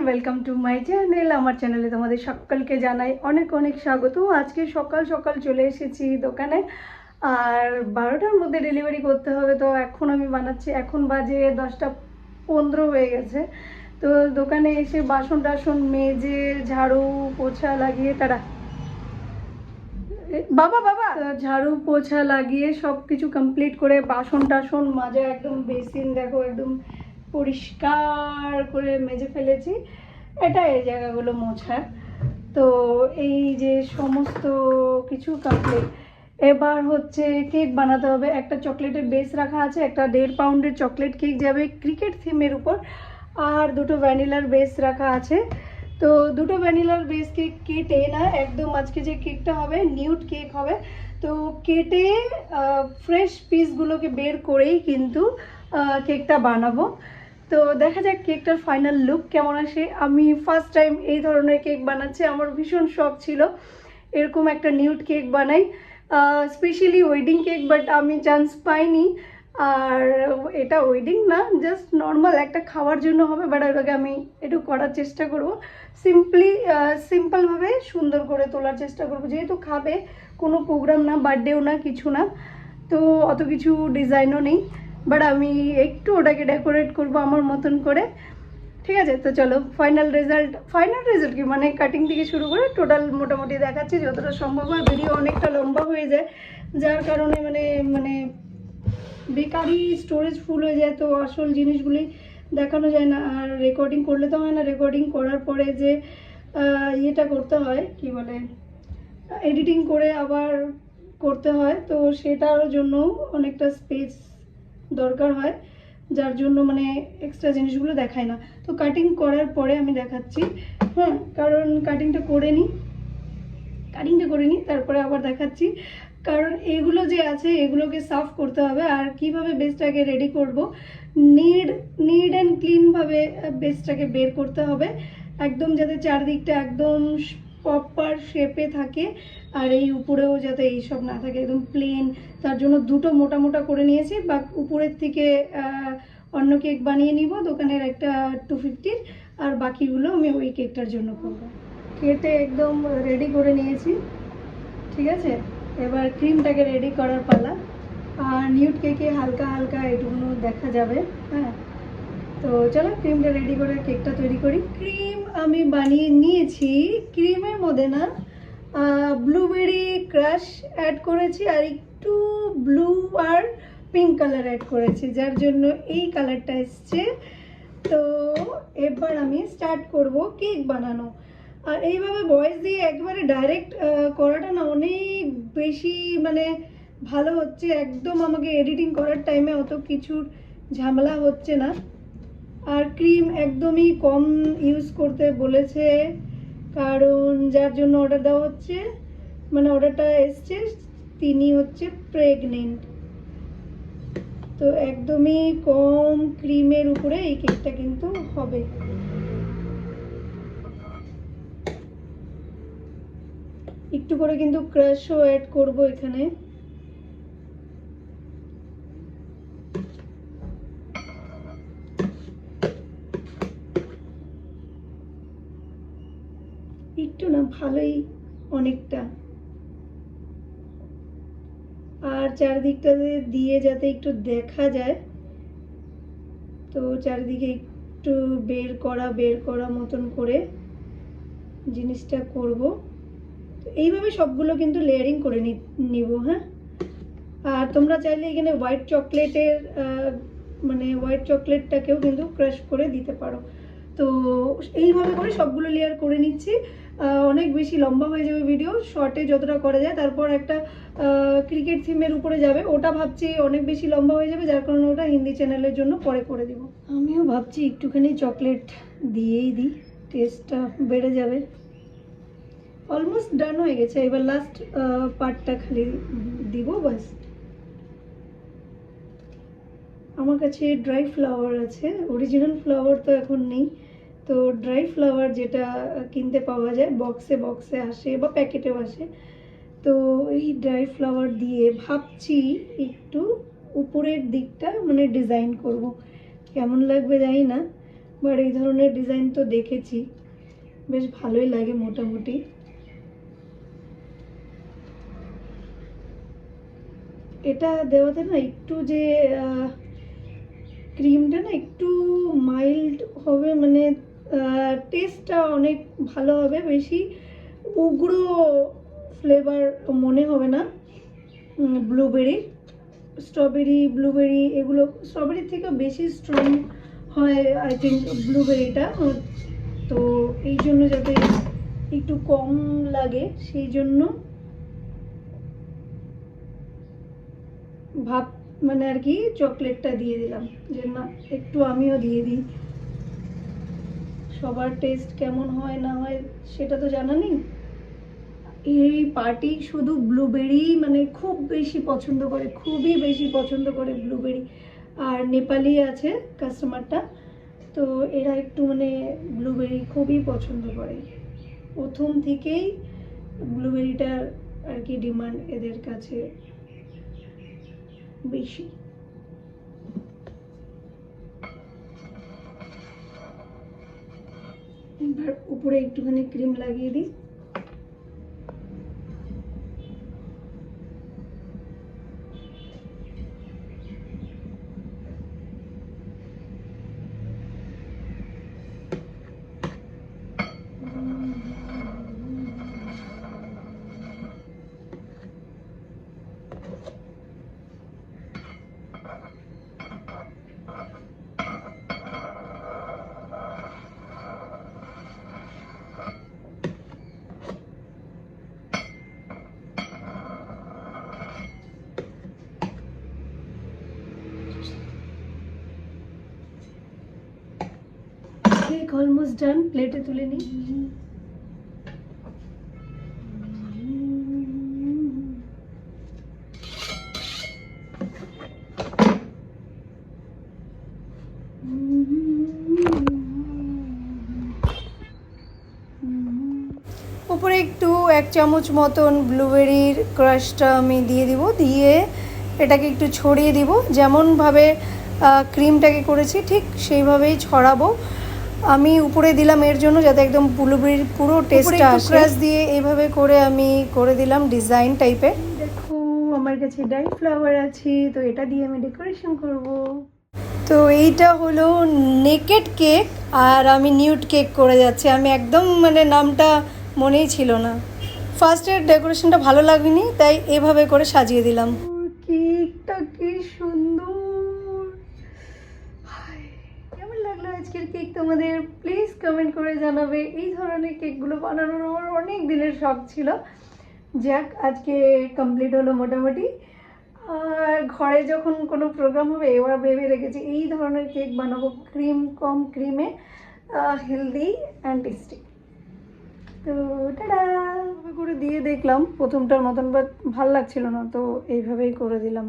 Welcome to my channel. আমার চ্যানেলে তোমাদের সকলকে জানাই অনেক অনেক স্বাগত। আজকে সকাল সকাল চলে এসেছি দোকানে, আর 12টার মধ্যে ডেলিভারি করতে হবে। তো এখন আমি বানাচ্ছি, এখন বাজে 10টা 15 হয়ে গেছে। তো দোকানে এসে বাসন টাসন মেজে ঝাড়ু পোছা লাগিয়ে বাবা বাবা ঝাড়ু পোছা লাগিয়ে সব কিছু কমপ্লিট করে বাসন টাসন মাজা, একদম বেসিন দেখো একদম পরিষ্কার করে মেজে ফেলেছি। এটা এই জায়গাগুলো মোছার। তো এই যে সমস্ত কিছু কমপ্লিট, এবার হচ্ছে কেক বানাতে হবে। একটা চকলেটের বেস রাখা আছে, একটা 1.5 পাউন্ডের চকলেট কেক যাবে ক্রিকেট থিমের উপর, আর দুটো ভ্যানিলার বেস রাখা আছে। তো দুটো ভ্যানিলার বেস কেক কেটে না, একদম আজকে যে কেকটা হবে নিউড কেক হবে। তো কেটে ফ্রেশ পিসগুলোকে বের করেই কিন্তু কেকটা বানাবো। তো দেখা যাক কেকটার ফাইনাল লুক কেমন আসে। আমি ফার্স্ট টাইম এই ধরনের কেক বানাচ্ছি, আমার ভীষণ শখ ছিল এরকম একটা নিউড কেক বানাই, স্পেশালি ওয়েডিং কেক, বাট আমি চান্স পাইনি। আর এটা ওয়েডিং না, জাস্ট নর্মাল একটা খাওয়ার জন্য হবে, বাট ওটাকে আমি একটু করার চেষ্টা করব, সিম্পলভাবে সুন্দর করে তোলার চেষ্টা করব, যেহেতু খাবে, কোনো প্রোগ্রাম না, বার্থডেও না, কিছু না, তো অত কিছু ডিজাইনও নেই, বাট আমি একটু ওটাকে ডেকোরেট করব আমার মতন করে। ঠিক আছে, তো চলো ফাইনাল রেজাল্ট কি মানে কাটিং থেকে শুরু করে টোটাল মোটামুটি দেখাচ্ছি যতটা সম্ভব হয়। ভিডিও অনেকটা লম্বা হয়ে যায়, যার কারণে মানে মানে বেকারি স্টোরেজ ফুল হয়ে যায়, তো আসল জিনিসগুলি দেখানো যায় না। আর রেকর্ডিং করলে তো হয় না, রেকর্ডিং করার পরে যে ইয়েটা করতে হয়, কি বলে, এডিটিং করে আবার করতে হয়, তো সেটার জন্য অনেকটা স্পেস দরকার হয়, যার জন্য মানে এক্সট্রা জিনিসগুলো দেখায় না। তো কাটিং করার পরে আমি দেখাচ্ছি, হ্যাঁ, কারণ কাটিংটা করে নিই তারপরে আবার দেখাচ্ছি, কারণ এগুলো যে আছে এগুলোকে সাফ করতে হবে। আর কিভাবে বেসটাকে রেডি করব, নিড অ্যান্ড ক্লিনভাবে বেসটাকে বের করতে হবে, একদম যাতে চারদিকটা একদম প্রপার শেপে থাকে, আর এই উপরেও যাতে এইসব না থাকে, একদম প্লেন। তার জন্য দুটো মোটা মোটা করে নিয়েছি, বা উপরের থেকে অন্য কেক বানিয়ে নিব দোকানের একটা 250, আর বাকিগুলো আমি ওই কেকটার জন্য করব। কেটে একদম রেডি করে নিয়েছি, ঠিক আছে। এবার ক্রিমটাকে রেডি করার পালা। আর নিউড কেকে হালকা হালকা এটুকুনো দেখা যাবে, হ্যাঁ। তো চলো ক্রিমটা রেডি করে কেকটা তৈরি করি। ক্রিম আমি বানিয়ে নিয়েছি, ক্রিমের মধ্যে না ব্লুবেরি ক্রাশ অ্যাড করেছি, আর একটু ব্লু আর পিঙ্ক কালার অ্যাড করেছি, যার জন্য এই কালারটা এসছে। তো এবার আমি স্টার্ট করব কেক বানানো। আর এইভাবে ভয়েস দিয়ে একবারে ডাইরেক্ট করাটা না অনেক বেশি মানে ভালো হচ্ছে, একদম আমাকে এডিটিং করার টাইমে অত কিছুর ঝামেলা হচ্ছে না। আর ক্রিম একদমই কম ইউজ করতে বলেছে, কারণ যার জন্য অর্ডার দেওয়া হচ্ছে, মানে অর্ডারটা এসছে, তিনি হচ্ছে প্রেগনেন্ট, তো একদমই কম ক্রিমের উপরে এই কেকটা কিন্তু হবে। একটু করে কিন্তু ক্রাশও অ্যাড করব এখানে। একটু না, ভালোই অনেকটা। আর চারিদিকটা দিয়ে যাতে একটু দেখা যায়, তো চারিদিকে একটু বের করা মতন করে জিনিসটা করব। তো এইভাবে সবগুলো কিন্তু লেয়ারিং করে নিব, হ্যাঁ। আর তোমরা চাইলে এখানে হোয়াইট চকলেটটাকেও কিন্তু ক্রাশ করে দিতে পারো। তো এইভাবে করে সবগুলো লেয়ার করে নিচ্ছি। অনেক বেশি লম্বা হয়ে যাবে ভিডিও, শর্টে যতটা করা যায়। তারপর একটা ক্রিকেট থিমের উপরে যাবে, ওটা ভাবছি অনেক বেশি লম্বা হয়ে যাবে, যার কারণে ওটা হিন্দি চ্যানেলের জন্য পরে করে দিব। আমিও ভাবছি একটুখানি চকলেট দিয়েই দিই, টেস্টটা বেড়ে যাবে। অলমোস্ট ডান হয়ে গেছে, এবার লাস্ট পার্টটা খালি দিব, বাস। আমার কাছে ড্রাই ফ্লাওয়ার আছে, অরিজিনাল ফ্লাওয়ার তো এখন নেই, তো ড্রাই ফ্লাওয়ার যেটা কিনতে পাওয়া যায়, বক্সে আসে বা প্যাকেটেও আসে, তো এই ড্রাই ফ্লাওয়ার দিয়ে ভাবছি একটু উপরের দিকটা মানে ডিজাইন করব। কেমন লাগবে জানি না, বাট এই ধরনের ডিজাইন তো দেখেছি, বেশ ভালোই লাগে মোটামুটি। এটা দেওয়াতে না একটু যে ক্রিমটা না একটু মাইল্ড হবে, মানে টেস্টটা অনেক ভালো হবে, বেশি উগ্র ফ্লেভার মনে হবে না। ব্লুবেরি, স্ট্রবেরি, ব্লুবেরি এগুলো স্ট্রবেরির থেকেও বেশি স্ট্রং হয় আই থিঙ্ক ব্লুবেরিটা। তো এই জন্য যাতে একটু কম লাগে সেই জন্য ভাব মানে আর কি চকলেটটা দিয়ে দিলাম, যে না একটু আমিও দিয়ে দিই। সবার টেস্ট কেমন হয় না হয় সেটা তো জানা নেই। এই পার্টি শুধু ব্লুবেরি মানে খুব বেশি পছন্দ করে, খুবই বেশি পছন্দ করে ব্লুবেরি। আর নেপালি আছে কাস্টমারটা, তো এরা একটু মানে ব্লুবেরি খুবই পছন্দ করে। প্রথম থেকেই ব্লুবেরিটার আর কি ডিমান্ড এদের কাছে বেশি। এবার উপরে একটুখানি ক্রিম লাগিয়ে দিই। কেক অলমোস্ট ডান, প্লেটে তুলে নিই। উপরে একটু 1 চামচ মতন ব্লুবেরির ক্রাশটা আমি দিয়ে দিব, দিয়ে এটাকে একটু ছড়িয়ে দিব। যেমনভাবে ক্রিমটাকে করেছি ঠিক সেইভাবেই ছড়াবো। আমি উপরে দিলাম এর জন্য যাতে একদম ব্লুবেরির পুরো টেস্টটা আসে। ক্রাশ দিয়ে এইভাবে করে আমি করে দিলাম ডিজাইন টাইপের। দেখো আমার কাছে ড্রাই ফ্লাওয়ার আছে, তো এটা দিয়ে আমি ডেকোরেশন করব। তো এইটা হলো নেকেড কেক, আর আমি নিউড কেক করে যাচ্ছি। আমি একদম মানে নামটা মনেই ছিল না, ফার্স্টের ডেকোরেশনটা ভালো লাগেনি তাই এভাবে করে সাজিয়ে দিলাম। কেকটা কি সুন্দর! কেমন লাগলো আজকের কেক তোমাদের? প্লিজ কমেন্ট করে জানাবে। এই ধরনের কেকগুলো বানানোর আমার অনেক দিনের শখ ছিল। যাক, আজকে কমপ্লিট হলো মোটামুটি। আর ঘরে যখন কোনো প্রোগ্রাম হবে এবার ভেবে রেখেছি এই ধরনের কেক বানাবো, ক্রিম কম ক্রিমে, হেলদি অ্যান্ড টেস্টি। তো টাটা করে দিয়ে দেখলাম প্রথমটার মতন, বাট ভাল লাগছিল না, তো এইভাবেই করে দিলাম।